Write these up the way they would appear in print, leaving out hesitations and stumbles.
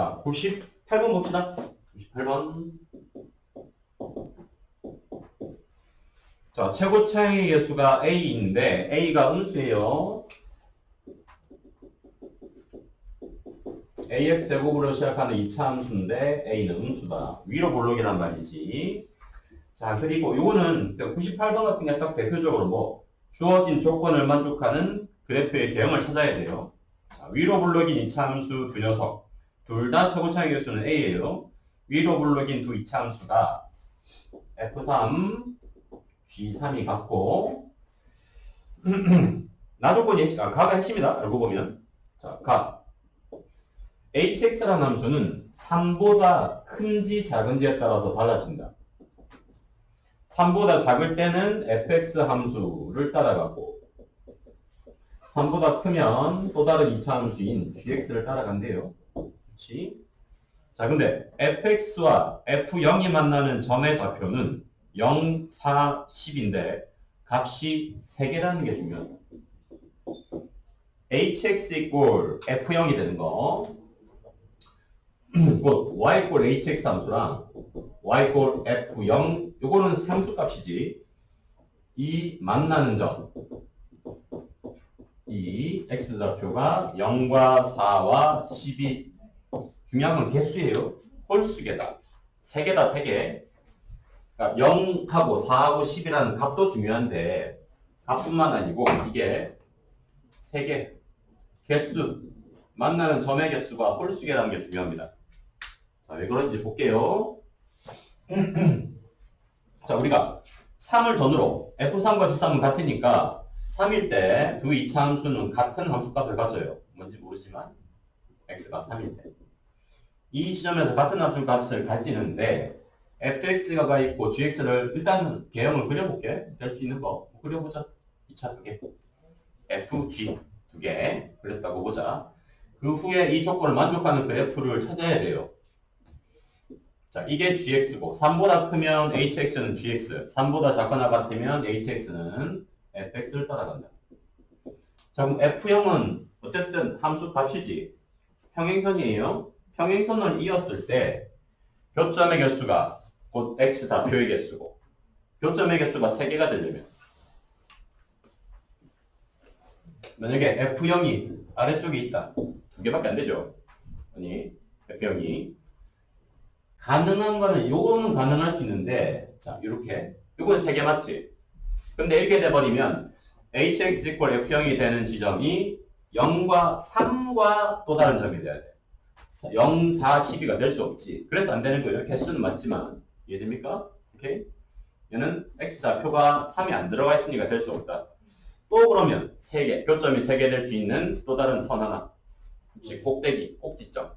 자, 98번 봅시다. 98번. 자, 최고 차이 개수가 A인데, A가 음수예요. AX 제곱으로 시작하는 2차 함수인데, A는 음수다. 위로 볼록이란 말이지. 자, 그리고 요거는 98번 같은 게 딱 대표적으로 뭐, 주어진 조건을 만족하는 그래프의 개형을 찾아야 돼요. 자, 위로 볼록인 2차 함수 두 녀석. 둘 다 최고 차이 개수는 A예요. 위로 볼록인 두 2차 함수가 F3, G3이 같고, 나 조건이, 가가 핵심이다. 알고 보면. 자, 가. hx라는 함수는 3보다 큰지 작은지에 따라서 달라진다. 3보다 작을 때는 fx 함수를 따라가고 3보다 크면 또 다른 2차 함수인 gx를 따라간대요. 그렇지? 자, 근데 fx와 f0이 만나는 점의 좌표는 0, 4, 10인데 값이 3개라는 게 중요하다. hx equal f0이 되는 거 y equal hx 함수랑 y equal f0 요거는 상수값이지. 이 만나는 점 이 x좌표가 0과 4와 10이 중요한 건 개수예요. 홀수계다. 3개다 3개. 그러니까 0하고 4하고 10이라는 값도 중요한데 값뿐만 아니고 이게 3개 개수 만나는 점의 개수가 홀수계라는 게 중요합니다. 자, 왜 그런지 볼게요. 자, 우리가 3을 전으로 F3과 G3은 같으니까 3일 때 두 2차 함수는 같은 함수값을 가져요. 뭔지 모르지만 x가 3일 때. 이 지점에서 같은 함수값을 가지는데 fx가 있고 gx를 일단 개형을 그려볼게. 될 수 있는 거 그려보자. 2차 두 개. fg 두 개 그렸다고 보자. 그 후에 이 조건을 만족하는 그래프를 찾아야 돼요. 자, 이게 gx고 3보다 크면 hx는 gx, 3보다 작거나 같으면 hx는 fx를 따라간다. 자, 그럼 f0은 어쨌든 함수 값이지. 평행선이에요. 평행선을 이었을 때 교점의 개수가 곧 x좌표의 개수고 교점의 개수가 3개가 되려면 만약에 f0이 아래쪽에 있다. 2개밖에 안 되죠. 아니, f0이 가능한 거는 요거는 가능할 수 있는데 자, 이렇게 요거는 3개 맞지? 근데 이렇게 돼버리면 hx equal f0이 되는 지점이 0과 3과 또 다른 점이 돼야 돼. 0, 4, 12가 될 수 없지. 그래서 안 되는 거예요. 개수는 맞지만. 이해됩니까? 오케이? 얘는 x좌표가 3이 안 들어가 있으니까 될 수 없다. 또 그러면 3개, 교점이 3개 될 수 있는 또 다른 선 하나. 혹시 꼭대기, 꼭지점.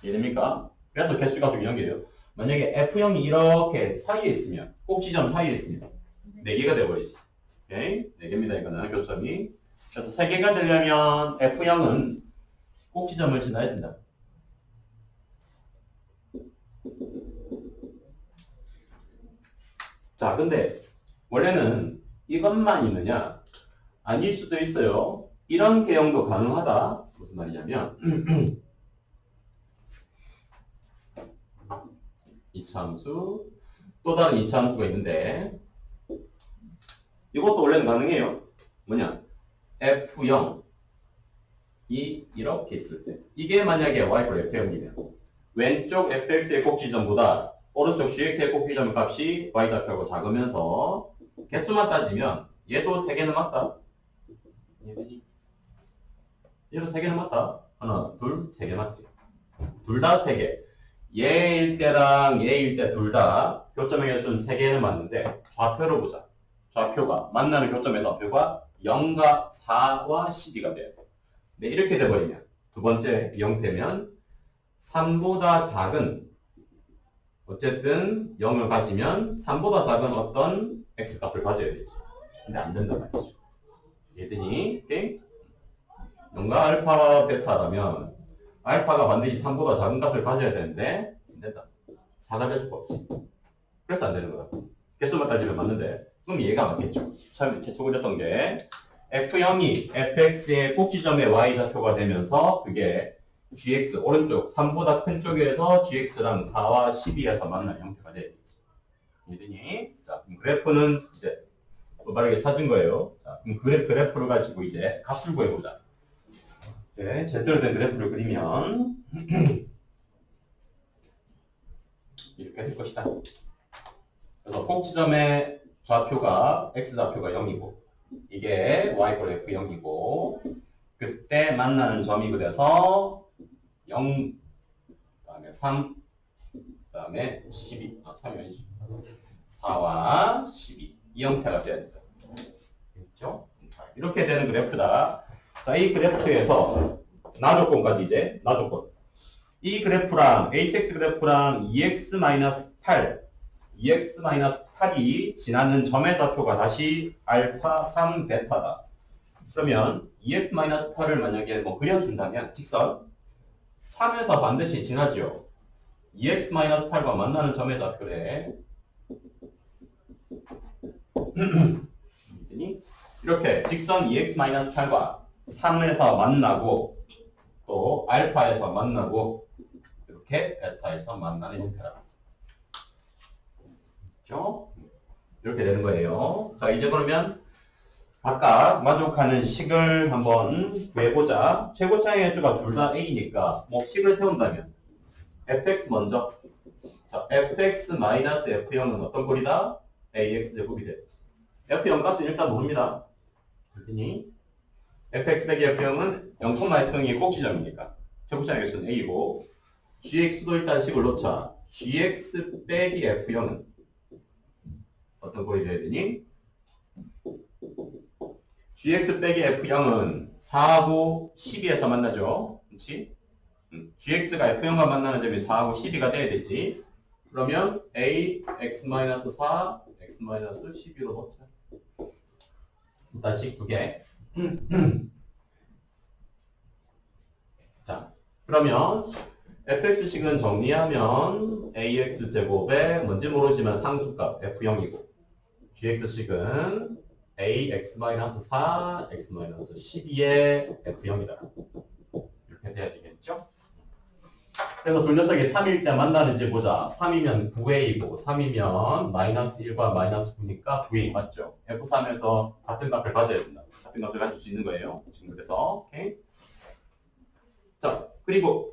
이해됩니까? 그래서 개수가 중요한 게요. 만약에 f0이 이렇게 사이에 있으면, 꼭지점 사이에 있으면 4개가 되어버리지. 오케이? 4개입니다. 이거는 교점이. 그래서 3개가 되려면 f0은 꼭지점을 지나야 된다. 자, 근데 원래는 이것만 있느냐? 아닐 수도 있어요. 이런 개형도 가능하다. 무슨 말이냐면 2차 함수, 또 다른 2차 함수가 있는데 이것도 원래는 가능해요. 뭐냐? f0이 이렇게 있을 때 이게 만약에 y f0이면 왼쪽 fx의 꼭지점보다 오른쪽 gx의 꼭지점 값이 y좌표하고 작으면서 개수만 따지면 얘도 3개는 맞다. 얘도 3개는 맞다. 하나, 둘, 3개 맞지? 둘 다 3개. 얘일 때랑 얘일 때 둘 다 교점의 개수는 3개는 맞는데 좌표로 보자. 좌표가 만나는 교점의 좌표가 0과 4와 12가 돼야 돼. 근데 이렇게 돼버리면 두 번째 형태면 3보다 작은 어쨌든 0을 가지면 3보다 작은 어떤 x값을 가져야 되지. 근데 안 된단 말이죠. 얘들이 오케이? 0과 알파 베타라면 알파가 반드시 3보다 작은 값을 가져야 되는데 안 된다. 4가 될 수가 없지. 그래서 안 되는 거야. 개수만 따지면 맞는데 그럼 얘가 맞겠죠. 처음에 최초 그렸던 게 f0이 fx의 꼭지점의 y좌표가 되면서 그게 gx 오른쪽 3보다 큰 쪽에서 gx랑 4와 12에서 만나는 형태가 되겠지. 이해되니? 자, 그럼 그래프는 이제 빠르게 찾은 거예요. 자, 그럼 그래프를 가지고 이제 값을 구해보자. 이제 제대로 된 그래프를 그리면 이렇게 될 것이다. 그래서 꼭지점의 좌표가 x좌표가 0이고 이게 y = f0이고 그때 만나는 점이 그래서 0 그다음에 3 그다음에 12 3이 아니지 4와 12 이 형태가 돼야 된다. 그렇죠? 이렇게 되는 그래프다. 자, 이 그래프에서 나조건까지 이제 나조건. 이 그래프랑 hx 그래프랑 2x-8 2x-8이 지나는 점의 좌표가 다시 알파 3 베타다. 그러면 2x-8을 만약에 뭐 그려준다면 직선 3에서 반드시 지나죠. 2x-8과 만나는 점의 좌표래. 이렇게 직선 2x-8과 3에서 만나고 또 알파에서 만나고 이렇게 베타에서 만나는 형태라. 그렇죠? 이렇게 되는 거예요. 자, 이제 그러면 각각 만족하는 식을 한번 구해보자. 최고차의 횟수가 둘 다 a니까 뭐 식을 세운다면 fx 먼저. 자, fx-f0은 어떤 꼴이다? ax 제곱이 되겠지. f0 값은 일단 모릅니다. 그랬더니 fx 빼기 f0은 0,f0이 꼭지점이니까 최고차의 횟수는 a고 gx도 일단 식을 놓자. gx 빼기 f0은 어떤 꼴이 돼야 되니? gx 빼기 f0은 4하고 12에서 만나죠. 그렇지? gx가 f0과 만나는 점이 4하고 12가 돼야 되지. 그러면 a x-4 x-12로 넣자. 다시 두 개. 자, 그러면 fx식은 정리하면 ax 제곱에 뭔지 모르지만 상수값 f0이고 gx식은 ax-4 x-12의 f0이다. 이렇게 돼야 되겠죠? 그래서 둘 녀석이 3일 때 만나는지 보자. 3이면 9a이고 3이면 마이너스 1과 마이너스 9니까 9a 맞죠? F3에서 같은 값을 가져야 된다. 같은 값을 가질 수 있는 거예요. 지금 그래서 오케이. 자, 그리고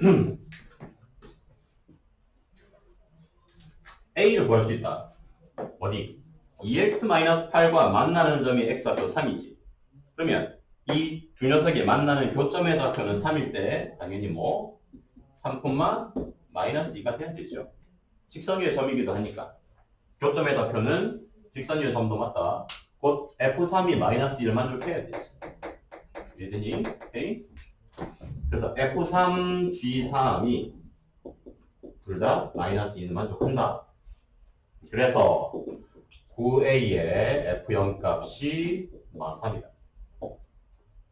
a를 구할 수 있다. 어디? 2x-8과 만나는 점이 x좌표 3이지. 그러면 이 두 녀석이 만나는 교점의 좌표는 3일 때 당연히 뭐 3,-2가 돼야 되죠. 직선 위의 점이기도 하니까. 교점의 좌표는 직선 위의 점도 맞다. 곧 F3이 마이너스 1을 만족해야 되지. 이해되니? 오케이? 그래서 F3, G3이 둘 다 마이너스 2를 만족한다. 그래서 9A의 F0 값이 3이다.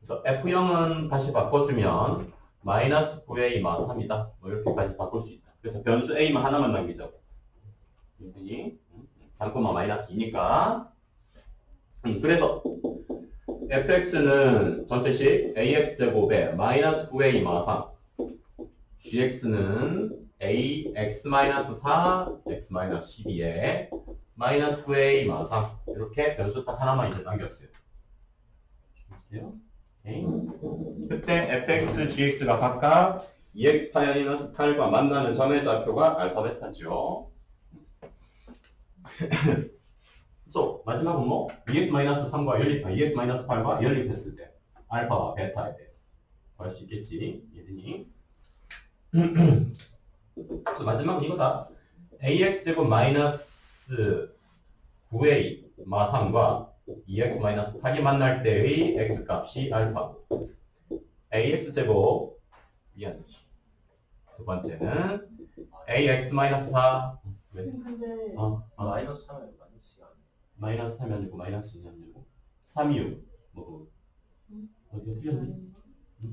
그래서 F0은 다시 바꿔주면 마이너스 9a 3이다. 뭐 이렇게까지 바꿀 수 있다. 그래서 변수 a만 하나만 남기자고. 3,-2니까. 그래서 fx는 전체식 ax 제곱에 마이너스 9a 3. gx는 ax-4 x-12에 마이너스 9a 3. 이렇게 변수 딱 하나만 이제 남겼어요. 오케이. 그때 fx, gx가 각각 2x-8과 만나는 점의 좌표가 알파 베타죠. 그래서 마지막은 뭐 2x-3과 연립, 2x-8과 연립했을 때 알파와 베타에 대해서 구할 수 있겠지. 이해되니? 그래서 마지막은 이거다. ax제곱 마이너스 9a 3과 2x-8이 만날 때의 x값이 알파. ax제곱 미안하지. 두 번째는 ax-4 왜? 근데 마이너스 3은 마이너스 아니에요. 마이너스 3이 아니고 마이너스 2이 아니고 3이요. 뭐 어디가 틀렸니?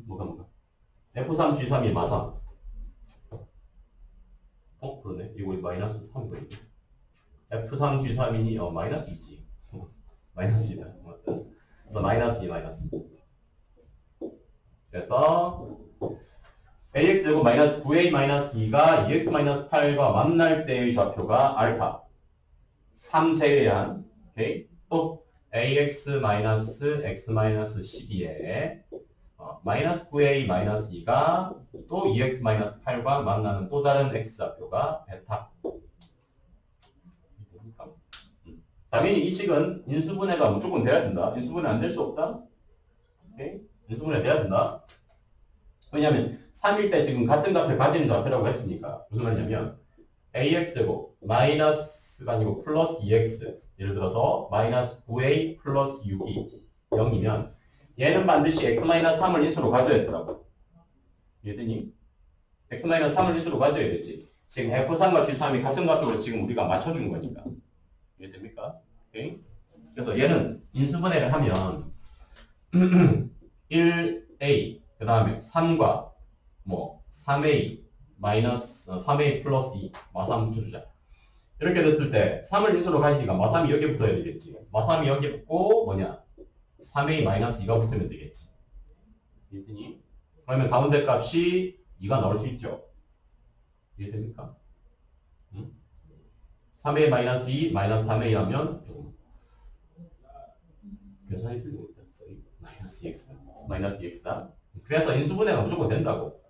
뭐가 f3 g3이 마삼. 그러네. 이거 마이너스 3이거든요. f3 g3이니 마이너스 2지. 마이너스 2다. 맞다. 그래서 마이너스 2 마이너스. 그래서 ax제곱 마이너스 9a 마이너스 2가 2x 마이너스 8과 만날 때의 좌표가 알파 3 제외한 오케이? 또 ax 마이너스 x 마이너스 12에 마이너스 9a 마이너스 2가 또 2x 마이너스 8과 만나는 또 다른 x 좌표가 베타. 당연히 이 식은 인수분해가 무조건 돼야 된다. 인수분해 안 될 수 없다. 오케이? 인수분해 돼야 된다. 왜냐하면 3일 때 지금 같은 값을 가지는 좌표라고 했으니까 무슨 말이냐면 ax제곱 마이너스가 아니고 플러스 2x 예를 들어서 마이너스 9a 플러스 6이 0이면 얘는 반드시 x-3을 인수로 가져야 된다고. 얘들이 x-3을 인수로 가져야 되지. 지금 f3과 g3이 같은 값으로 지금 우리가 맞춰준 거니까. 이해됩니까? 오케이? 그래서 얘는 인수분해를 하면 1a 그 다음에 3과 뭐 3a 마이너스 3a 플러스 2 마3 붙여주자. 이렇게 됐을 때 3을 인수로 가시니까 마3이 여기 붙어야 되겠지. 마3이 여기 붙고 뭐냐 3a 마이너스 2가 붙으면 되겠지. 이해되니? 그러면 가운데 값이 2가 나올 수 있죠. 이해됩니까? 응? 3a 마이너스 2 마이너스 3a 하면 계산이 틀리고 있다. 마이너스 2x다. 그래서 인수분해가 무조건 된다고.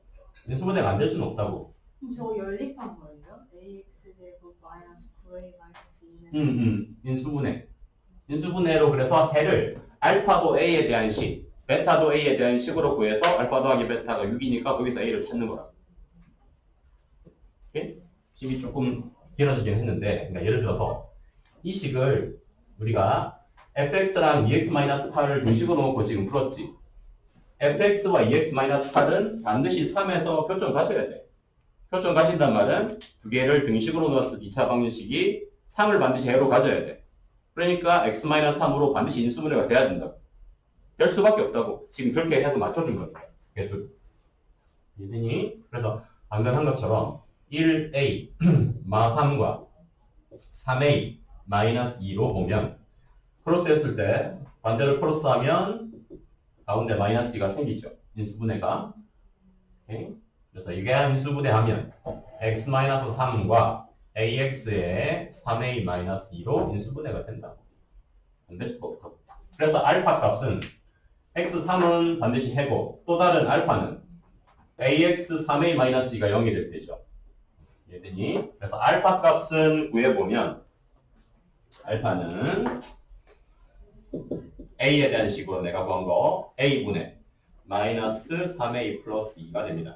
인수분해가 안 될 수는 없다고. 그럼 저 연립한 거예요? ax제곱 마이너스 9a 마이너스 2는 인수분해. 인수분해로 그래서 해를 알파도 a에 대한 식, 베타도 a에 대한 식으로 구해서 알파 더하기 베타가 6이니까 거기서 a를 찾는 거라. 오케이? 식이 조금 길어지긴 했는데, 그러니까 예를 들어서 이 식을 우리가 fx랑 2x-8을 등식으로 놓고 지금 풀었지. fx와 2x-8은 반드시 3에서 표점 가져야 돼. 표점 가진단 말은 두 개를 등식으로 넣었을 2차 방정식이 3을 반드시 해로 가져야 돼. 그러니까 x-3으로 반드시 인수분해가 돼야 된다고. 될 수밖에 없다고. 지금 그렇게 해서 맞춰준 거니까. 개수. 이해되니? 그래서 방금 한 것처럼 1a 마3과 3a 마이너스 2로 보면 크로스 했을 때 반대로 크로스하면 가운데 마이너스 2가 생기죠. 인수분해가. 오케이? 그래서 이게 인수분해하면 x-3과 ax의 3a-2로 인수분해가 된다고. 안 될 수가 없다고. 그래서 알파 값은 x3은 반드시 해고 또 다른 알파는 ax 3a-2가 0이 될 때죠. 이해되니? 그래서 알파 값은 구해보면 알파는 a에 대한 식으로 내가 구한 거 a분의 마이너스 3a 플러스 2가 됩니다.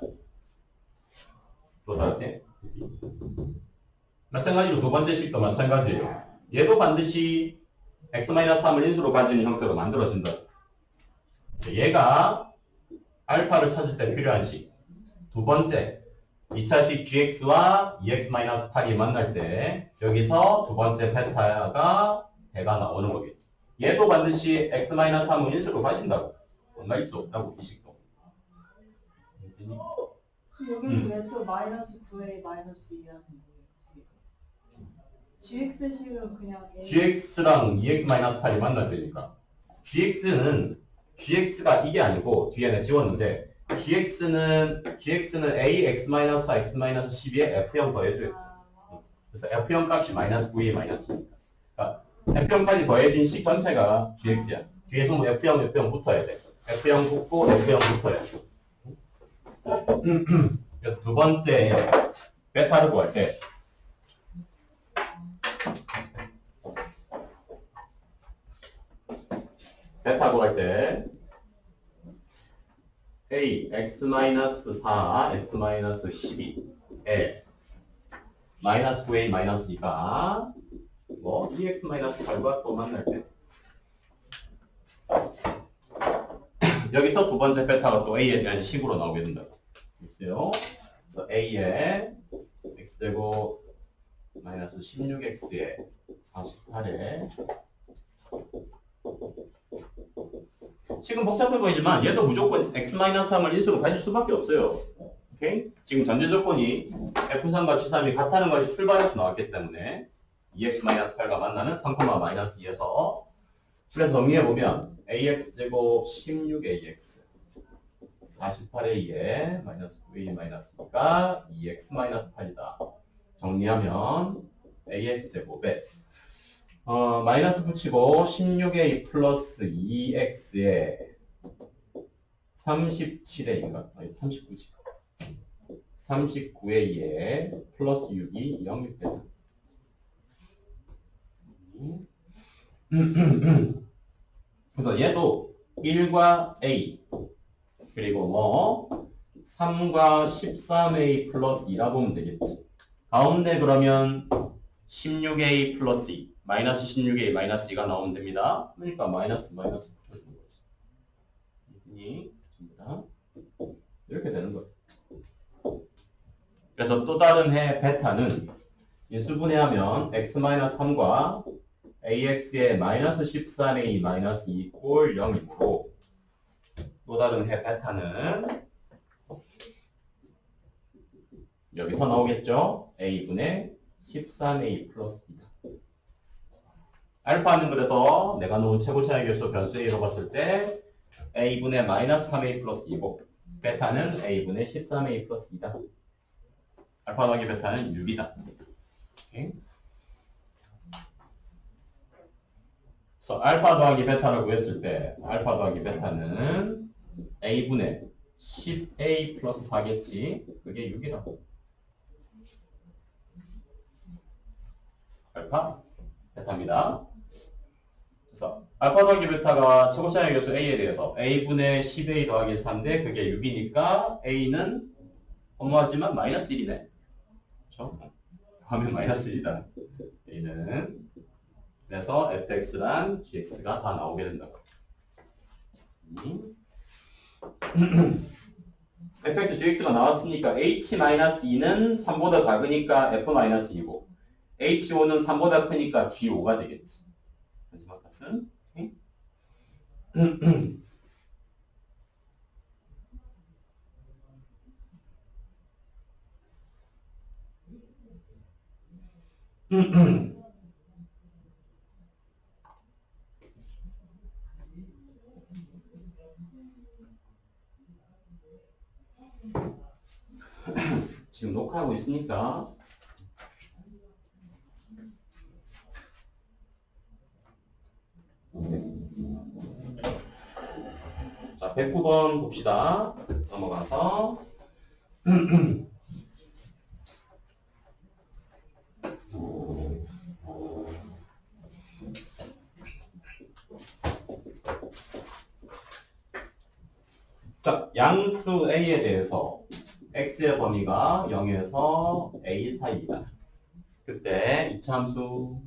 또 다를 때 마찬가지로 두 번째 식도 마찬가지예요. 얘도 반드시 x-3을 인수로 가지는 형태로 만들어진다. 얘가 알파를 찾을 때 필요한 식. 두 번째 2차식 gx와 2x-8이 만날 때 여기서 두 번째 베타가 배가 나오는 거겠지. 얘도 반드시 x-3을 인수로 가진다고. 만날 수 없다고 이 식도. 여기는 왜 또 마이너스 9a 마이너스 2라는 거예요? gx식은 그냥 a gx랑 2x-8이 만날 때니까 gx가 이게 아니고 뒤에는 지웠는데 gx는 a x-4 x-12에 f형 더해줘야지. 그래서 f형 값이 마이너스 9a 마이너스 2니까 그러니까 f형까지 더해진 식 전체가 gx야. 뒤에서 뭐 f형 붙어야 돼. f형 붙고 f형 붙어야 돼. 그래서 두 번째 베타를 구할 때 베타 구할 때 a x-4 x-12에 마이너스 9a 마이너스 2가 뭐 2x-8과 또 만날 때 여기서 두 번째 베타가 또 a에 대한 식으로 나오게 된다고. 있어요. 그래서 a에 x제곱 마이너스 16x에 48에 지금 복잡해 보이지만 얘도 무조건 x-3을 인수로 가질 수밖에 없어요. 오케이? 지금 전제 조건이 f3과 g3이 같다는 것이 출발해서 나왔기 때문에 2x-8과 만나는 3,-2에서 그래서 정리해보면 ax제곱 16ax 48a에 마이너스 9a 마이너스 2가 2x 마이너스 8이다. 정리하면 ax 제곱에 마이너스 붙이고 16a 플러스 2x에 37a인가? 아니 39지. 39a에 플러스 6이 0일 때다. 그래서 얘도 1과 a 그리고 뭐 3과 13a 플러스 2라 보면 되겠지. 가운데 그러면 16a 플러스 2 마이너스 16a 마이너스 2가 나오면 됩니다. 그러니까 마이너스 붙여주는 거지. 됩니다. 이렇게 되는 거예요. 그래서 또 다른 해 베타는 인수분해하면 x-3과 ax의 마이너스 13a 마이너스 2 꼴 0이므로 또 다른 해 베타는 여기서 나오겠죠? a분의 13a 플러스 2다. 알파는 그래서 내가 놓은 최고차의 개수 변수 a로 봤을 때 a분의 마이너스 3a 플러스 2고 베타는 a분의 13a 플러스 2다. 알파 더하기 베타는 6이다. 오케이? 그래서 알파 더하기 베타를 구했을 때 알파 더하기 베타는 a분의 10a 플러스 4겠지. 그게 6이라고. 알파 베타입니다. 그래서 알파 더하기 베타가 최고차의 개수 a에 대해서 a분의 10a 더하기 3인데 그게 6이니까 a는 허무하지만 마이너스 1이네. 그렇죠? 하면 마이너스 1이다. a는 그래서 fx랑 gx가 다 나오게 된다고. fx, gx가 나왔으니까 h-2는 3보다 작으니까 f-2고 h5는 3보다 크니까 g5가 되겠지. 마지막 값은 지금 녹화하고 있으니까 자 109번 봅시다. 넘어가서 자 양수 a에 대해서 x의 범위가 0에서 a 사이이다. 그때 이차함수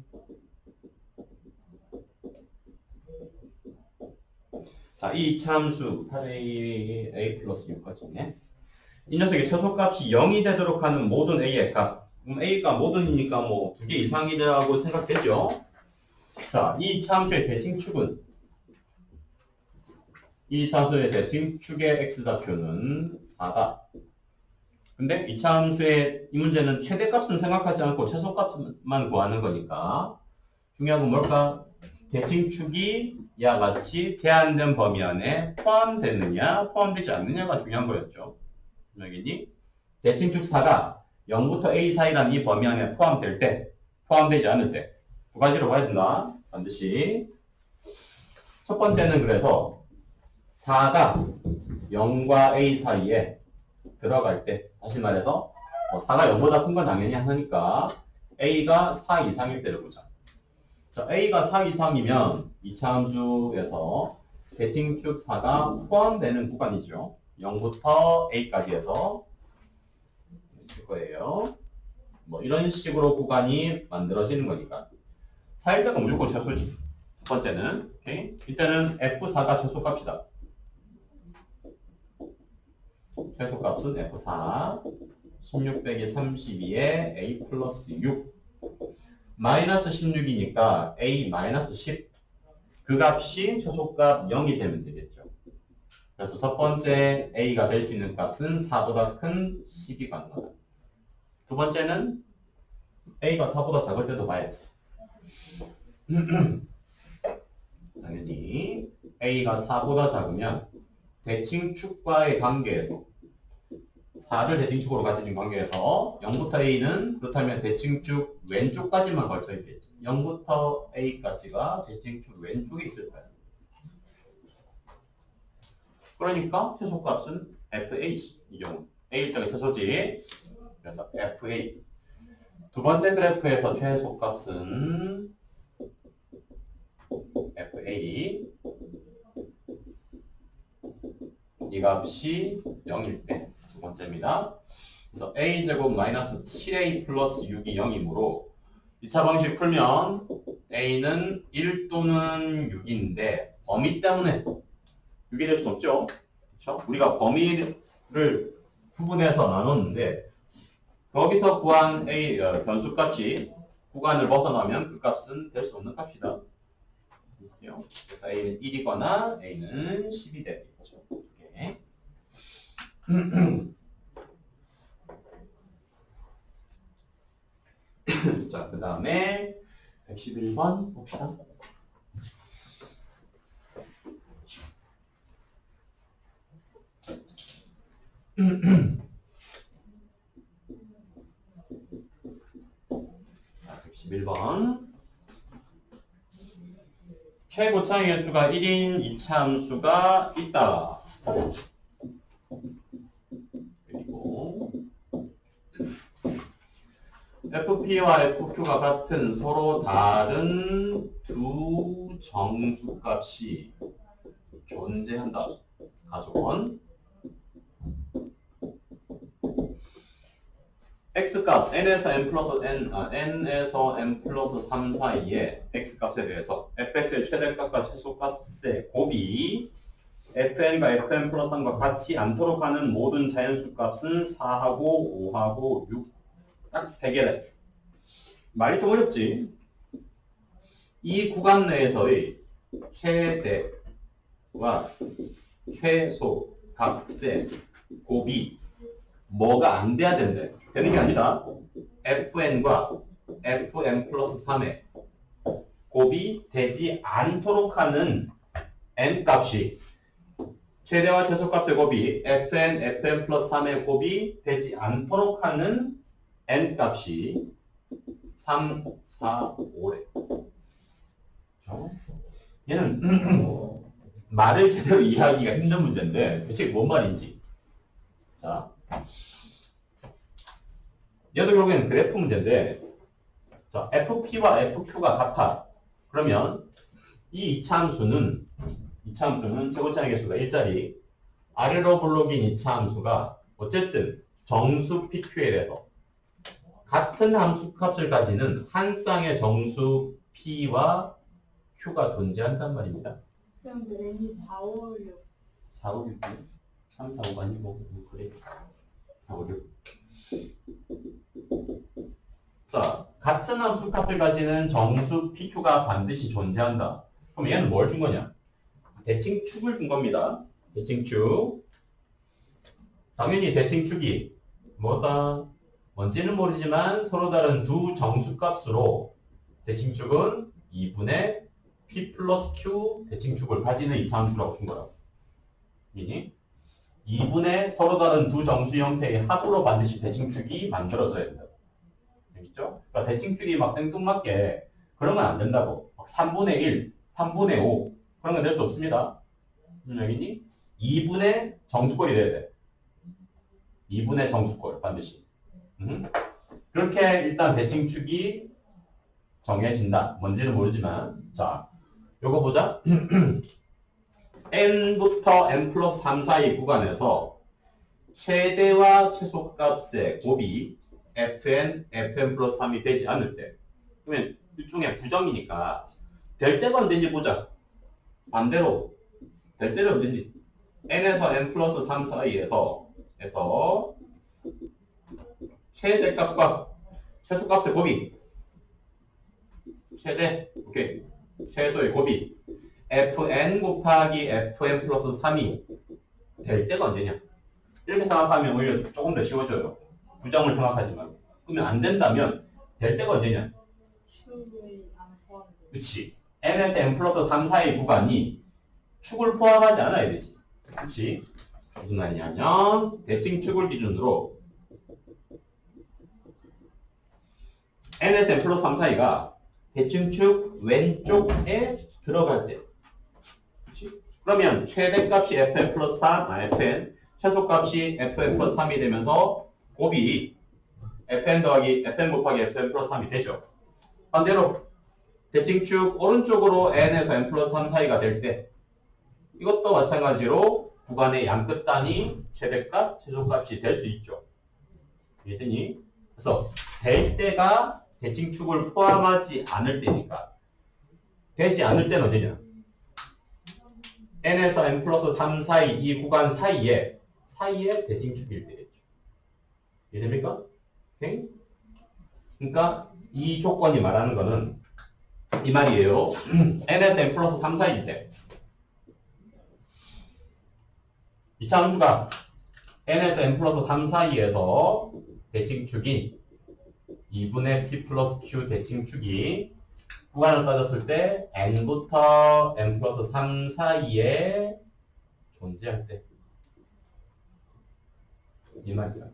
자, 이 이차함수 8a a 플러스 6까지 있네. 이 녀석의 최소값이 0이 되도록 하는 모든 a의 값. 그럼 a가 모든이니까 뭐 2개 이상이라고 생각되죠? 자, 이 이차함수의 대칭축은 이 이차함수의 대칭축의 x좌표는 4다. 근데 이차함수의 이 문제는 최대값은 생각하지 않고 최소값만 구하는 거니까 중요한 건 뭘까? 대칭축이 이와 같이 제한된 범위 안에 포함되느냐 포함되지 않느냐가 중요한 거였죠. 여기니 대칭축 4가 0부터 a 사이라는 이 범위 안에 포함될 때 포함되지 않을 때 두 가지로 봐야 된다. 반드시 첫 번째는 그래서 4가 0과 a 사이에 들어갈 때 다시 말해서 4가 0보다 큰 건 당연히 하니까 a가 4 이상일 때를 보자. 자, a가 4 이상이면 이차함수에서 대칭축 4가 포함되는 구간이죠. 0부터 a까지 해서 있을 거예요. 뭐 이런 식으로 구간이 만들어지는 거니까. 사일대가 무조건 최소지. 첫 번째는 오케이? 이때는 f4가 최소값이다. 최소값은 f4 16 빼기 32에 a 플러스 6 마이너스 16이니까 a 마이너스 10 그 값이 최소값 0이 되면 되겠죠. 그래서 첫 번째 a가 될 수 있는 값은 4보다 큰 10이 가능하다. 두 번째는 a가 4보다 작을 때도 봐야지. 당연히 a가 4보다 작으면 대칭축과의 관계에서 4를 대칭축으로 가지는 관계에서 0부터 A는 그렇다면 대칭축 왼쪽까지만 걸쳐 있겠지. 0부터 A까지가 대칭축 왼쪽에 있을 거야. 그러니까 최소값은 FA지. 이 경우 A 일당의 최소지. 그래서 FA. 두 번째 그래프에서 최소값은 FA. 이 값이 0일 때 두 번째입니다. 그래서 a제곱 마이너스 7a 플러스 6이 0이므로 2차 방식 풀면 a는 1 또는 6인데 범위 때문에 6이 될 수는 없죠. 그렇죠? 우리가 범위를 구분해서 나눴는데 거기서 구한 a 변수값이 구간을 벗어나면 그 값은 될 수 없는 값이다. 그래서 a는 1이거나 a는 10이 되는 거죠. 이렇게. 자, 그 다음에 111번 봅시다. 자, 111번. 최고차의 수가 1인 이차함수가 있다. 그리고 FP와 FQ가 같은 서로 다른 두 정수값이 존재한다. 가정원 x값 n에서 n 플러스 n에서 n 플러스 3 사이에 x값에 대해서 fx의 최대값과 최소값의 곱이 fn과 fn 플러스 3과 같이 않도록 하는 모든 자연수 값은 4하고 5하고 6 딱 3개래. 말이 좀 어렵지? 이 구간 내에서의 최대와 최소 값의 곱이 뭐가 안 돼야 된대. 되는 게 아니다. fn과 fn 플러스 3의 곱이 되지 않도록 하는 n 값이 최대와 최소값의 곱이 fn, fn 플러스 3의 곱이 되지 않도록 하는 n 값이 3, 4, 5래. 얘는 말을 제대로 이해하기가 힘든 문제인데 대체 뭔 말인지. 자, 얘도 결국에는 그래프 문제인데, 자, FP와 FQ가 같아. 그러면 이 이차함수는 최고차의 개수가 1짜리, 아래로 블록인 이차함수가 어쨌든 정수 PQ에 대해서 같은 함수 값을 가지는 한 쌍의 정수 P와 Q가 존재한단 말입니다. 쌤, 그램이 4, 5, 6. 4, 5, 6, 3, 4, 5가 아니고 그래. 4, 5, 6. 자, 같은 함수 값을 가지는 정수 PQ가 반드시 존재한다. 그럼 얘는 뭘 준 거냐? 대칭축을 준 겁니다. 대칭축. 당연히 대칭축이 뭐다? 뭔지는 모르지만 서로 다른 두 정수 값으로 대칭축은 2분의 P 플러스 Q 대칭축을 가지는 이차함수라고 준 거라고. 2분의 서로 다른 두 정수 형태의 합으로 반드시 대칭축이 만들어져야 된다고. 알겠죠? 그러니까 대칭축이 막 생뚱맞게 그런 건 안 된다고. 막 3분의 1, 3분의 5 그런 건 될 수 없습니다. 여기니 2분의 정수꼴이 돼야 돼. 2분의 정수꼴 반드시. 그렇게 일단 대칭축이 정해진다. 뭔지는 모르지만 자, 요거 보자. n부터 n 플러스 3 사이 구간에서 최대와 최소값의 곱이 fn, fn 플러스 3이 되지 않을 때 그러면 일종의 부정이니까 될 때가 언제인지 보자. 반대로 될 때는 언제인지 n에서 n 플러스 3 사이에서 최대값과 최소값의 곱이 최대, 오케이. 최소의 곱이 fn 곱하기 fn 플러스 3이 될 때가 언제냐? 이렇게 생각하면 오히려 조금 더 쉬워져요. 부정을 생각하지만. 그러면 안 된다면 될 때가 언제냐? 축의 안 포함돼. 그렇지. n에서 n 플러스 3 사이 구간이 축을 포함하지 않아야 되지. 그렇지? 무슨 말이냐면 대칭축을 기준으로 n에서 n 플러스 3 사이가 대칭축 왼쪽에 들어갈 때 그렇지? 그러면 최대값이 fn 플러스 3, fn 최소값이 fn 플러스 3이 되면서 곱이 fn 더하기 fn 곱하기 fn 플러스 3이 되죠. 반대로 대칭축 오른쪽으로 n에서 n 플러스 3 사이가 될 때 이것도 마찬가지로 구간의 양끝 단위 최대값, 최소값이 될 수 있죠. 이해되니? 그래서 될 때가 대칭축을 포함하지 않을 때니까 되지 않을 때는 어디냐? n에서 n 플러스 3 사이 이 구간 사이에 대칭축일 때겠죠. 이해됩니까? 오케이? 그러니까 이 조건이 말하는 거는 이 말이에요. n에서 n 플러스 3 사이일 때 이차 함수가 n에서 n 플러스 3 사이에서 대칭축인 2분의 p 플러스 q 대칭축이 구간을 따졌을 때 n부터 n 플러스 3 사이에 존재할 때 이 말이야.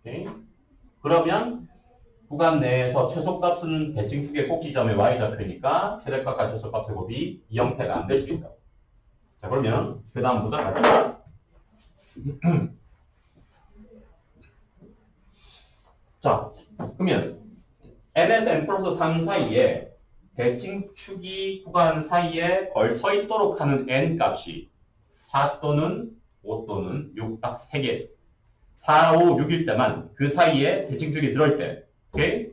오케이? 그러면 구간 내에서 최소값은 대칭축의 꼭지점에 y좌표니까 최대값과 최소값의 곱이 이 형태가 안 될 수 있다. 자 그러면 그 다음부터 가자. 자 그러면 n에서 n 플러스 3 사이에 대칭축이 구간 사이에 걸쳐 있도록 하는 n 값이 4 또는 5 또는 6 딱 3개 4, 5, 6일 때만 그 사이에 대칭축이 들어올 때 오케이?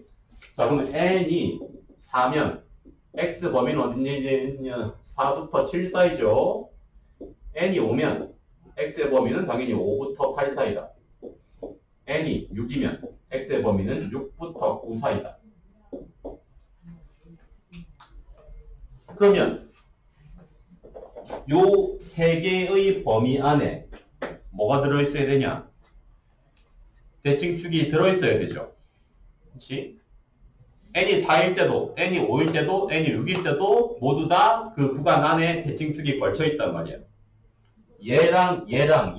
자 그러면 n이 4면 x 범위는 어디냐 4부터 7 사이죠. n이 5면 x의 범위는 당연히 5부터 8 사이다. n이 6이면 x의 범위는 6부터 9 사이다. 그러면 요 세 개의 범위 안에 뭐가 들어있어야 되냐? 대칭축이 들어있어야 되죠. 그렇지? n이 4일 때도, n이 5일 때도, n이 6일 때도 모두 다 그 구간 안에 대칭축이 걸쳐 있단 말이야. 얘랑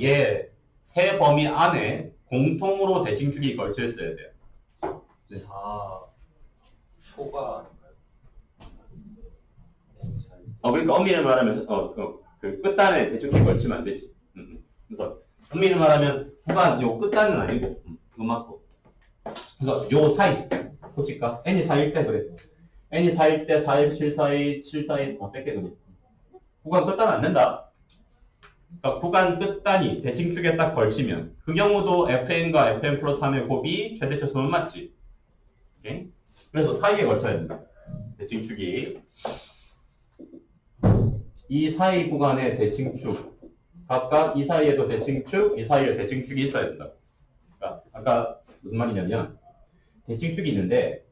얘 세 범위 안에 공통으로 대칭축이 걸쳐 있어야 돼요. 4 초가 그러니까 엄밀히 말하면 그 끝단에 대칭축이 걸치면 안 되지. 그래서 엄밀히 말하면 구간 요 끝단은 아니고 그거 맞고. 그래서 요 사이 솔직까 n이 4일 때 그래. n이 4일 때 4일 7 사이 7 사이 다 뺄게 그냥. 구간 끝단 안 된다. 그러니까 구간 끝단이 대칭축에 딱 걸치면 그 경우도 fn과 fn 플러스 3의 곱이 최대차수는 맞지. 오케이? 그래서 사이에 걸쳐야 된다. 대칭축이 이 사이 구간의 대칭축 각각 이 사이에도 대칭축, 이 사이에 대칭축이 있어야 된다. 그러니까 아까 무슨 말이냐면 대칭축이 있는데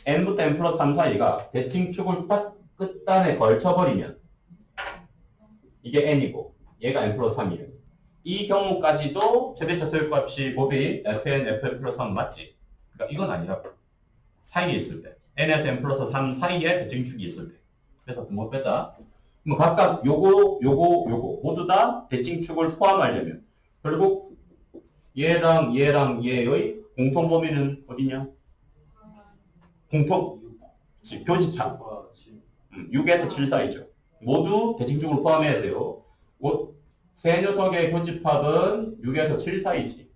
n부터 n 플러스 3 사이가 대칭축을 딱 끝단에 걸쳐버리면 이게 n이고 얘가 n 플러스 3이에요. 이 경우까지도 최대차수의 값이 곱이 fn, fn 플러스 3 맞지? 그러니까 이건 아니라고. 사이에 있을 때 n에서 n 플러스 3 사이에 대칭축이 있을 때 그래서 등호 빼자. 뭐 각각 요거 모두 다 대칭축을 포함하려면 결국 얘랑 얘의 공통 범위는 어디냐? 공통 교집합 6에서 7 사이죠. 모두 대칭축을 포함해야 돼요. 세 녀석의 교집합은 6에서 7 사이지.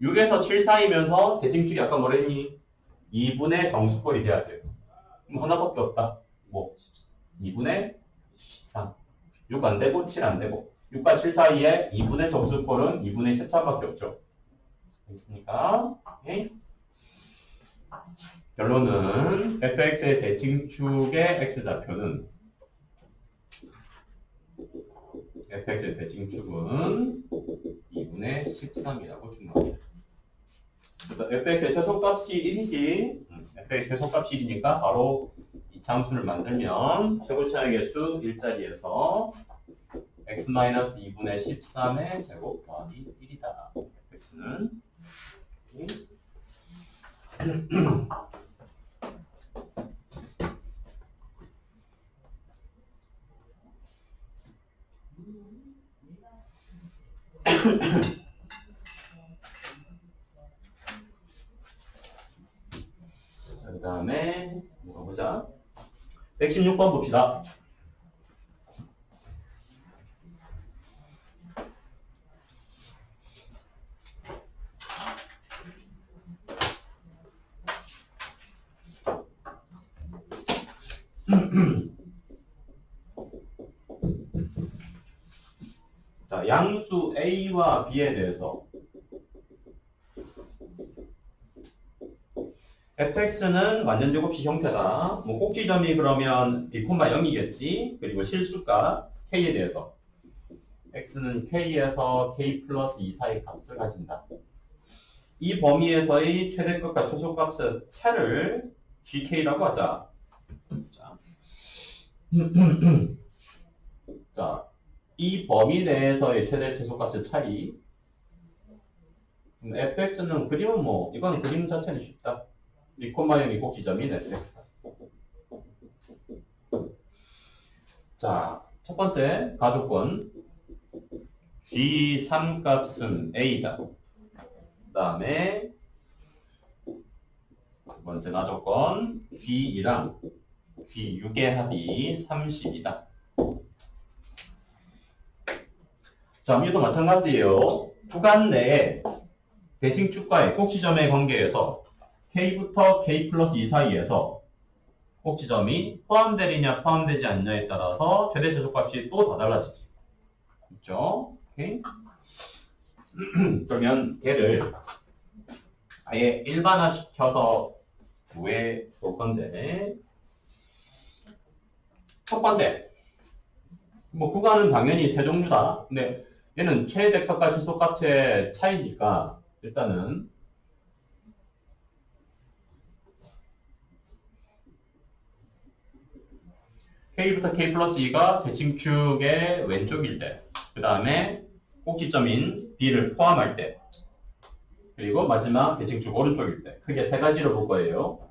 6에서 7 사이면서 대칭축이 아까 뭐랬니? 2분의 정수꼴이 돼야 돼요. 그럼 하나밖에 없다. 뭐 2분의 13. 6 안 되고 7 안 되고 6과 7 사이에 2분의 정수꼴은 2분의 13밖에 없죠. 됐습니까? 오케이? 결론은 fx의 대칭축의 x좌표는 fx의 대칭축은 2분의 13이라고 준답니다. 그래서 fx의 최소값이 1이지 fx의 최소값이 1이니까 바로 이차함수를 만들면 최고차의 개수 1자리에서 x-2분의 13의 제곱 더하기 1이다. fx는 자, 그 다음에 뭐가 보자. 116번 봅시다. 자, 양수 A와 B에 대해서 fx는 완전제곱식 형태다. 뭐 꼭지점이 그러면 b, 0이겠지. 그리고 실수값 k에 대해서 x는 k에서 k 플러스 2 사이 값을 가진다. 이 범위에서의 최대값과 최소값의 차를 gk라고 하자. 자, 자, 이 범위 내에서의 최대 최소값의 차이. fx는 그림은 뭐 이건 그림 자체는 쉽다. 2,0이 꼭지점인 fx다. 자, 첫 번째 가조건 g3 값은 a다. 그 다음에 두 번째 가조건 g2랑 g6의 합이 30이다. 자, 이것도 마찬가지예요. 구간 내에 대칭축과의 꼭지점의 관계에서 K부터 K 플러스 2 사이에서 꼭지점이 포함되느냐 포함되지 않느냐에 따라서 최대 최소값이 또 다 달라지지. 그렇죠? 오케이? 그러면 걔를 아예 일반화시켜서 구해 볼 건데, 첫 번째, 뭐 구간은 당연히 세 종류다. 근데 얘는 최대값과 최소값의 차이니까 일단은 K부터 K 플러스 2가 대칭축의 왼쪽일 때, 그 다음에 꼭지점인 B를 포함할 때, 그리고 마지막 대칭축 오른쪽일 때, 크게 세 가지로 볼 거예요.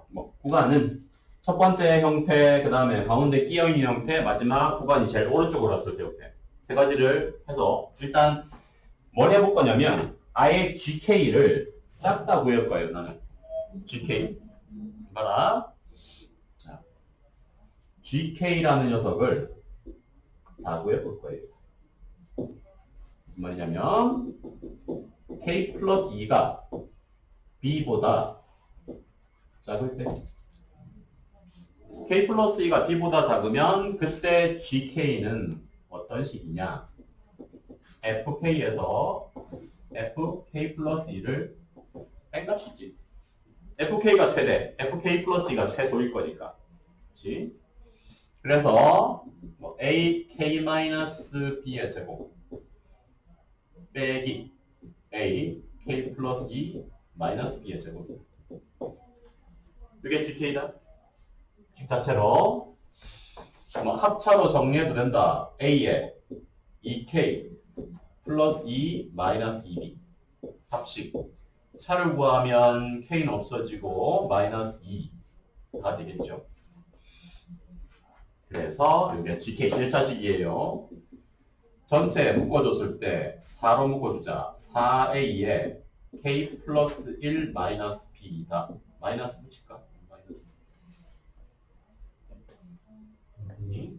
뭐 구간은 첫 번째 형태, 그 다음에 가운데 끼어있는 형태, 마지막 구간이 제일 오른쪽으로 왔을 때 형태, 세 가지를 해서 일단 뭘 해볼 거냐면 아예 GK를 싹 다 구할 거예요. 나는 GK 봐라. 자, GK라는 녀석을 다 구해볼 거예요. 무슨 말이냐면 K 플러스 2가 B보다 작을 때, K 플러스 2가 B보다 작으면 그때 GK는 어떤 식이냐, FK에서 FK 플러스 2를 뺀값이지. FK가 최대, FK 플러스 2가 최소일 거니까. 그렇지? 그래서 뭐 AK-B의 제곱 빼기 AK 플러스 2 마이너스 B의 제곱. 이게 GK다. 식 자체로 뭐 합차로 정리해도 된다. A에 2K 플러스 2 마이너스 2B 합식. 차를 구하면 K는 없어지고 마이너스 2가 되겠죠. 그래서 이게 GK 1차식이에요. 전체 묶어줬을 때 4로 묶어주자. 4A에 K 플러스 1 마이너스 B다. 마이너스 붙일까? 마이너스.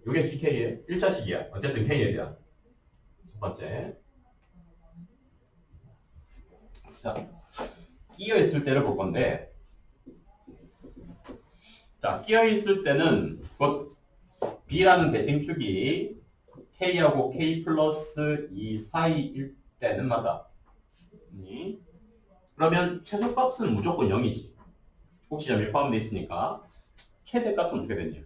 이게 GK의 1차식이야. 어쨌든 K에 대한. 첫 번째. 자, 끼어있을 때를 볼 건데, 자, 끼어있을 때는 곧 B라는 대칭축이 K하고 K 플러스 2 사이일 때는 맞다. 그러면 최소값은 무조건 0이지. 꼭지점이 포함되어 있으니까. 최대값은 어떻게 되냐?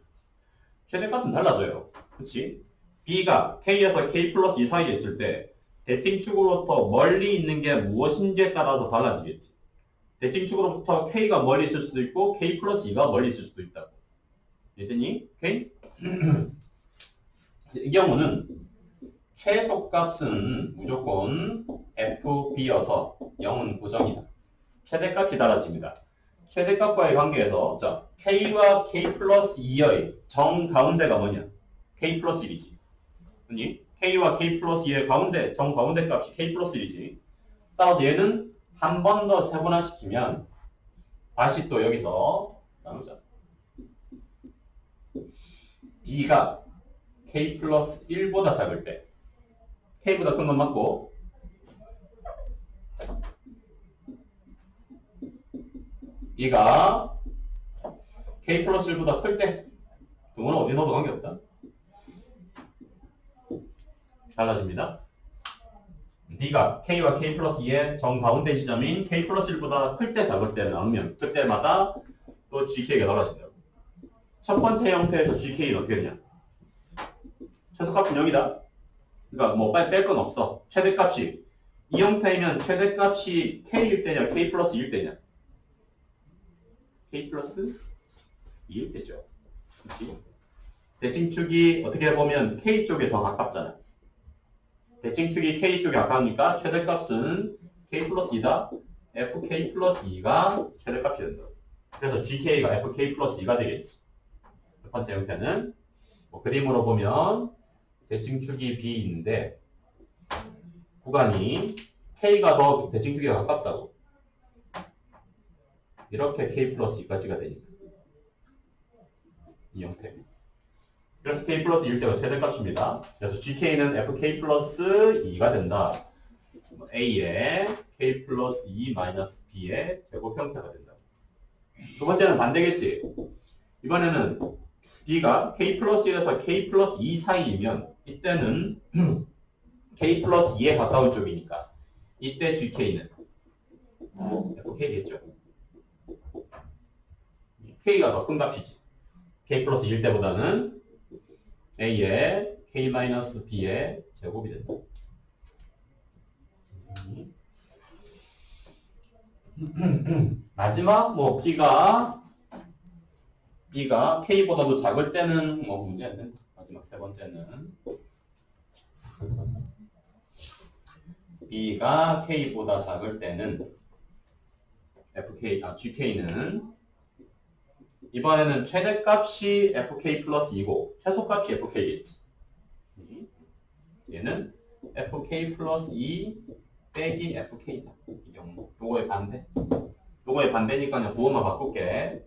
최대값은 달라져요. 그치? B가 K에서 K 플러스 2 사이에 있을 때 대칭축으로부터 멀리 있는 게 무엇인지에 따라서 달라지겠지. 대칭축으로부터 K가 멀리 있을 수도 있고 K 플러스 2가 멀리 있을 수도 있다고. 이해되니? 오케이? 이 경우는 최소값은 무조건 FB여서 0은 고정이다. 최대값이 달라집니다. 최대값과의 관계에서 자, K와 K 플러스 2의 정 가운데가 뭐냐? K 플러스 1이지. 아니 K와 K 플러스 2의 가운데 정가운데 값이 K 플러스 1이지. 따라서 얘는 한 번 더 세분화시키면 다시 또 여기서 나누자. B가 K 플러스 1보다 작을 때 K보다 큰 건 맞고 B가 K 플러스 1보다 클 때 그거는 어디 넣어도 관계없다. 달라집니다. B가 K와 K 플러스 2의 정가운데 지점인 K 플러스 1보다 클 때 작을 때를 나누면 그때마다 또 GK가 달라진다고. 첫 번째 형태에서 GK는 어떻게 되냐? 최소값은 0이다. 그러니까 뭐 빨리 뺄 건 없어. 최대값이 이 형태이면 최대값이 K일 때냐 K 플러스 2일 때냐? K 플러스 2일 때죠. 그렇지? 대칭축이 어떻게 보면 K 쪽에 더 가깝잖아. 대칭축이 K 쪽에 가까우니까 최대값은 K 플러스 2다. FK 플러스 2가 최대값이 된다. 그래서 GK가 FK 플러스 2가 되겠지. 첫 번째 형태는 뭐 그림으로 보면 대칭축이 B인데 구간이 K가 더 대칭축에 가깝다고. 이렇게 K 플러스 2까지가 되니까. 이 형태. 그래서 K 플러스 2일 때가 최대값입니다. 그래서 GK는 FK 플러스 2가 된다. A의 K 플러스 2 마이너스 B의 제곱 형태가 된다. 두 번째는 반대겠지. 이번에는 B가 K 플러스 1에서 K 플러스 2 사이이면 이때는 K 플러스 2에 가까운 쪽이니까 이때 GK는 FK겠죠. K가 더 큰 값이지. K 플러스 1 때보다는 A의 K 마이너스 B의 제곱이 된다. 마지막 뭐 B가 K보다도 작을 때는 뭐 문제 안 된다. 마지막 세 번째는 B가 K보다 작을 때는 GK는 이번에는 최대값이 FK 플러스 2고 최소값이 FK겠지. 얘는 FK 플러스 2 빼기 FK다. 이 경우 요거의 반대. 요거의 반대니까 그냥 부호만 바꿀게.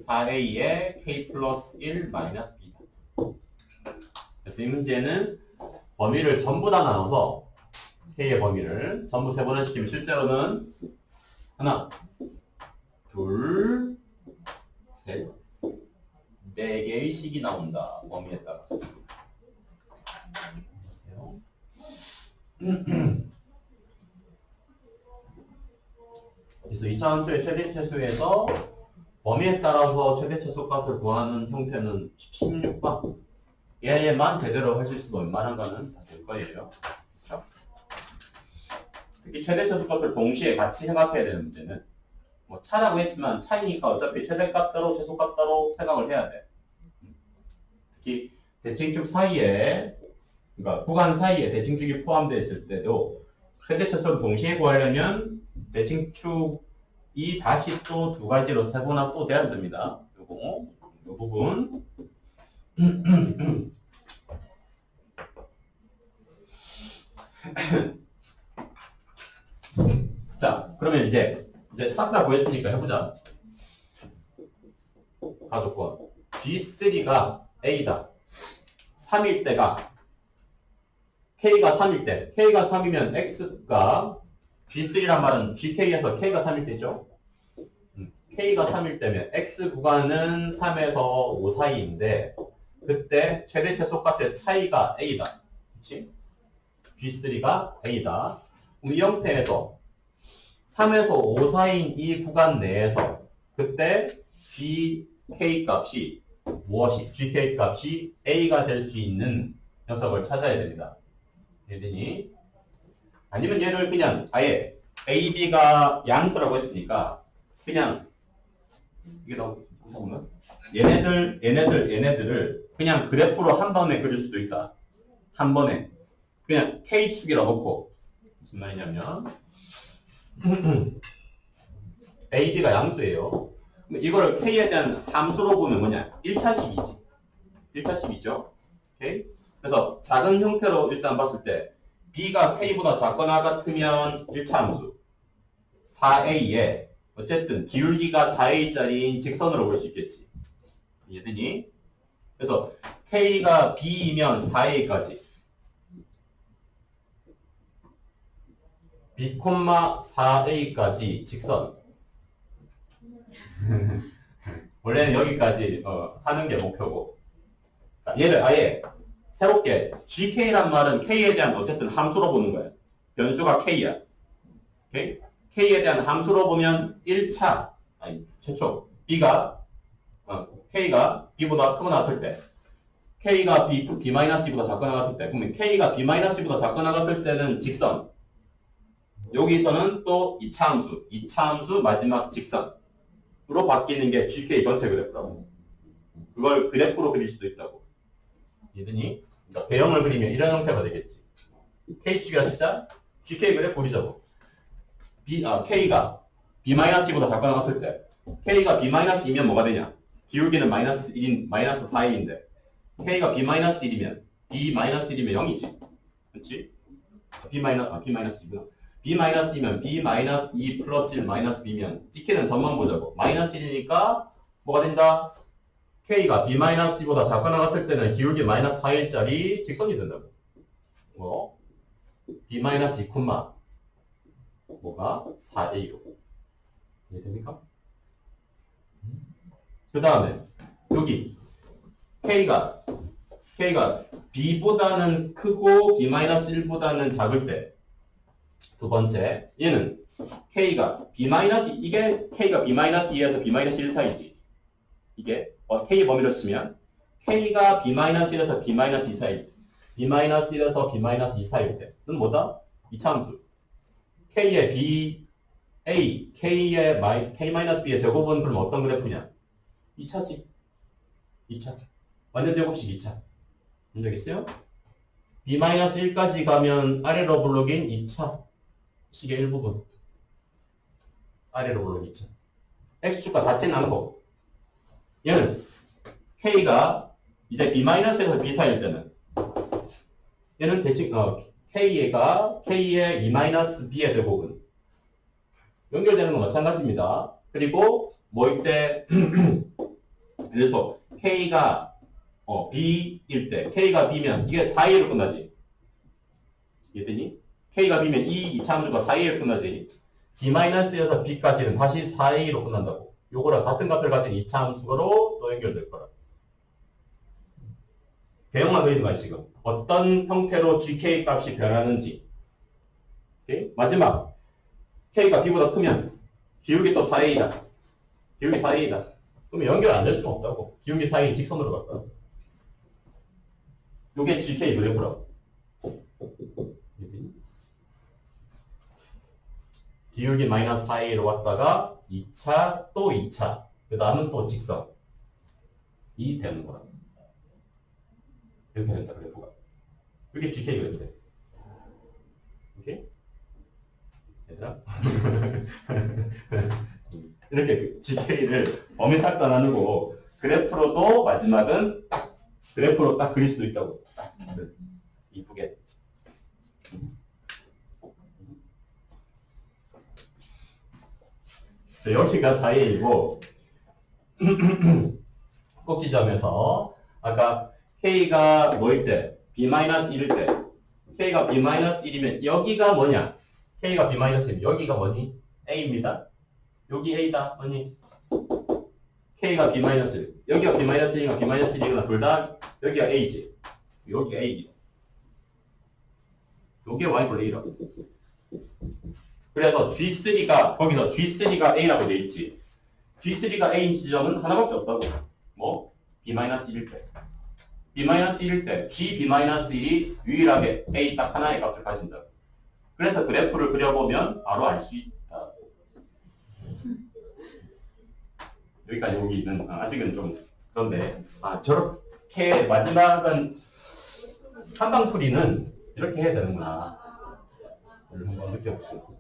4A의 K 플러스 1 마이너스 B다. 그래서 이 문제는 범위를 전부 다 나눠서 K의 범위를 전부 세분화 시키면 실제로는 하나, 둘, 셋, 4개의 식이 나온다. 범위에 따라서. 보세요. 그래서 이차함수의 최대 최소에서 범위에 따라서 최대 최소값을 구하는 형태는 16번. 얘만 제대로 하실 수도 웬만한 거는 다 될 거예요. 그렇죠? 특히 최대 최소값을 동시에 같이 생각해야 되는 문제는 뭐 차라고 했지만 차이니까 어차피 최대값 따로 최소값 따로 생각을 해야 돼. 특히 대칭축 사이에 그러니까 구간 사이에 대칭축이 포함되어 있을 때도 최대 최소를 동시에 구하려면 대칭축이 다시 또 두 가지로 세분화 또 돼야 됩니다. 요거 요 부분 자 그러면 이제 싹 다 구했으니까 해보자. 가족권 G3가 A다. 3일 때가 K가 3일 때 K가 3이면 X가 G3란 말은 GK에서 K가 3일 때죠. K가 3일 때면 X 구간은 3에서 5 사이인데 그때 최대 최소값의 차이가 A다. 그렇지? G3가 A다. 이 형태에서 3에서 5 사이인 이 구간 내에서 그때 GK 값이 무엇이? GK 값이 A가 될 수 있는 녀석을 찾아야 됩니다. 되니? 아니면 얘를 그냥 아예 A, B가 양수라고 했으니까 그냥 이게 너무 무서운가? 얘네들을 그냥 그래프로 한 번에 그릴 수도 있다. 한 번에 그냥 K축이라고 놓고 무슨 말이냐면 A, B가 양수예요. 이거를 K에 대한 함수로 보면 뭐냐? 1차식이지. 1차식이죠. 오케이? 그래서 작은 형태로 일단 봤을 때 b가 k보다 작거나 같으면 1차 함수 4a에 어쨌든 기울기가 4a짜리인 직선으로 볼 수 있겠지. 이해되니? 그래서 k가 b이면 4a까지 b, 4a까지 직선. 원래는 여기까지 하는 게 목표고. 얘를 아예 새롭게 gk란 말은 k에 대한 어쨌든 함수로 보는 거야. 변수가 k야. 오케이? k에 대한 함수로 보면 1차, 아니 최초 b가 k가 b보다 크거나 같을 때, k가 b-b보다 작거나 같을 때, 그러면 k가 b-보다 작거나 같을 때는 직선. 여기서는 또 2차 함수 마지막 직선으로 바뀌는 게 gk 전체 그래프라고. 그걸 그래프로 그릴 수도 있다고. 이해되니? 그러니까 대형을 그리면 이런 형태가 되겠지. k축이라 치자 gk 그래프 그리자고. k가 b-보다 작거나 같을 때, k가 b-이면 뭐가 되냐? 기울기는 -1인, -4인데, k가 b-1이면, b-1이면 0이지. 그렇지? b-2구나. b-2면 b-2 플러스 1 마이너스 b면, 찍히는 점만 보자고. -1이니까 뭐가 된다? k가 b-보다 작거나 같을 때는 기울기 -4일짜리 직선이 된다고. 뭐? b-2, 뭐가 4a로. 이해됩니까? 그 다음에 여기 k가 b보다는 크고 b-1보다는 작을 때, 두 번째 얘는 k가 이게 k가 b-2에서 b-1 사이지. 이게 k의 범위로 치면 k가 b-1에서 b-2 사이, b-1에서 b-2 사이일 때는 뭐다? 2차 함수. k의 k의 k-b의 제곱은 그럼 어떤 그래프냐? 2차지. 2차. 완전 제곱식 2차. 알겠어요? b-1까지 가면 아래로 블록인 2차. 식의 일부분. 아래로 블록인 2차. x축과 닿지는 않고. 얘는 k가 이제 b-에서 b 사이일 때는 얘는 대칭, k가 k의 2-b의 제곱은 연결되는 건 마찬가지입니다. 그리고 뭐일 때 그래서 k가 b일 때, k가 b면 이게 4a로 끝나지. 이해되니? k가 b면 이 2차 함수가 4a로 끝나지. b-에서 b까지는 다시 4a로 끝난다고. 요거랑 같은 값을 가진 2차 함수로 또 연결될 거라. 대형만 그리는 거야 지금. 어떤 형태로 gk 값이 변하는지. 오케이? 마지막 k가 b보다 크면 기울기 또 4a다. 기울기 4a다. 그러면 연결 안 될 수는 없다고. 기울기 4a 직선으로 갈 거야. 요게 gk 그래프라고. 기울기 -4a로 왔다가 2차, 또 2차, 그 다음은 또 직선이 되는 거라. 이렇게 된다, 그래프가. 이게 GK 그래프래. 오케이? 얘들아? 이렇게 GK를 범위 싹 다 나누고, 그래프로도 마지막은 딱, 그래프로 딱 그릴 수도 있다고. 딱, 이쁘게. 자, 여기가 4a이고 꼭지점에서 아까 k가 뭐일 때? b-1일 때 k가 b-1이면 여기가 뭐냐? k가 b-1이면 여기가 뭐니? a입니다. 여기 a다. 뭐니? k가 b-1 여기가 b-1이거나 b-1이거나 둘 다 여기가 a지. 여기 a. 여기 y분의 a라고. 그래서 G3가, 거기서 G3가 A라고 돼 있지. G3가 A인 지점은 하나밖에 없다고. 뭐? B-1일 때. B-1일 때, G-B-1이 유일하게 A 딱 하나의 값을 가진다. 그래서 그래프를 그려보면 바로 알 수 있다. 여기까지 오기는 아직은 좀 그런데, 저렇게 마지막은 한방풀이는 이렇게 해야 되는구나. 를 한번 느껴보세요.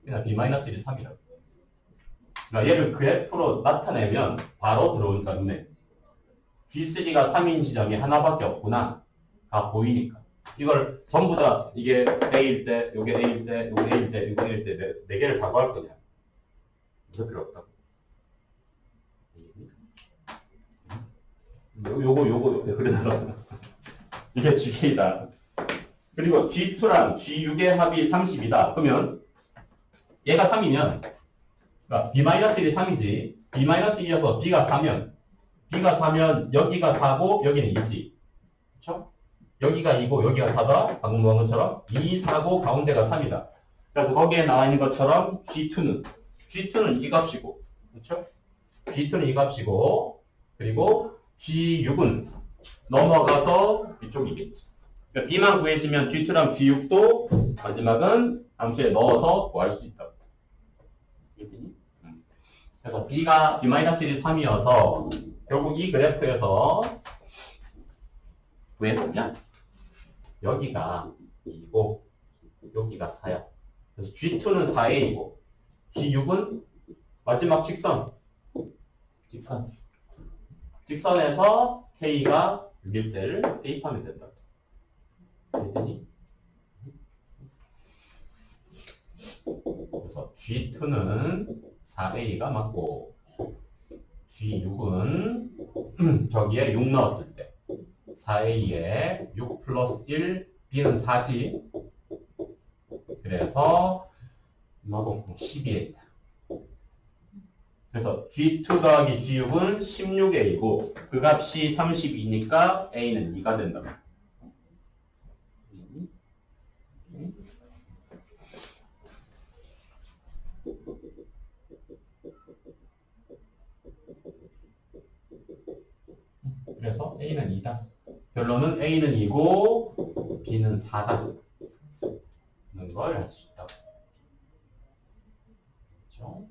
그냥 b-1이 3이라고. 그러니까 얘를 그래프로 나타내면 바로 들어오니까 눈에 G3가 3인 지점이 하나밖에 없구나. 다 보이니까. 이걸 전부 다 이게 A일 때, 요게 A일 때, 요게 A일 때, 요게 A일 때 네 개를 다 구할 거냐. 그럴 필요 없다고. 요거 그래서 이게 G이다. 그리고 G2랑 G6의 합이 30이다. 그러면 얘가 3이면 그러니까 B-1이 3이지. B-1이어서 B가 4면 B가 4면 여기가 4고 여기는 2지. 그렇죠? 여기가 2고 여기가 4다. 방금 본 것처럼 2, 4고 가운데가 3이다. 그래서 거기에 나와 있는 것처럼 G2는 이 값이고, 그렇죠? G2는 이 값이고, 그리고 G6은 넘어가서 이쪽이겠지. 그러니까 B만 구해지면 G2랑 G6도 마지막은 함수에 넣어서 구할 수 있다. 그래서 B가 B-1이 3이어서 결국 이 그래프에서 구해보면 여기가 2고 여기가 4야. 그래서 G2는 4A이고 G6은 마지막 직선에서 K가 6일 때를 대입하면 된다. 됐니? 그래서 G2는 4A가 맞고 G6은 저기에 6 넣었을 때 4A에 6 플러스 1, B는 4지. 그래서 12A다. 그래서 G2 더하기 G6은 16A고 그 값이 32니까 A는 2가 된다. 그래서 A는 2다. 결론은 A는 2고 B는 4다. 는 걸 알 수 있다. 그렇죠?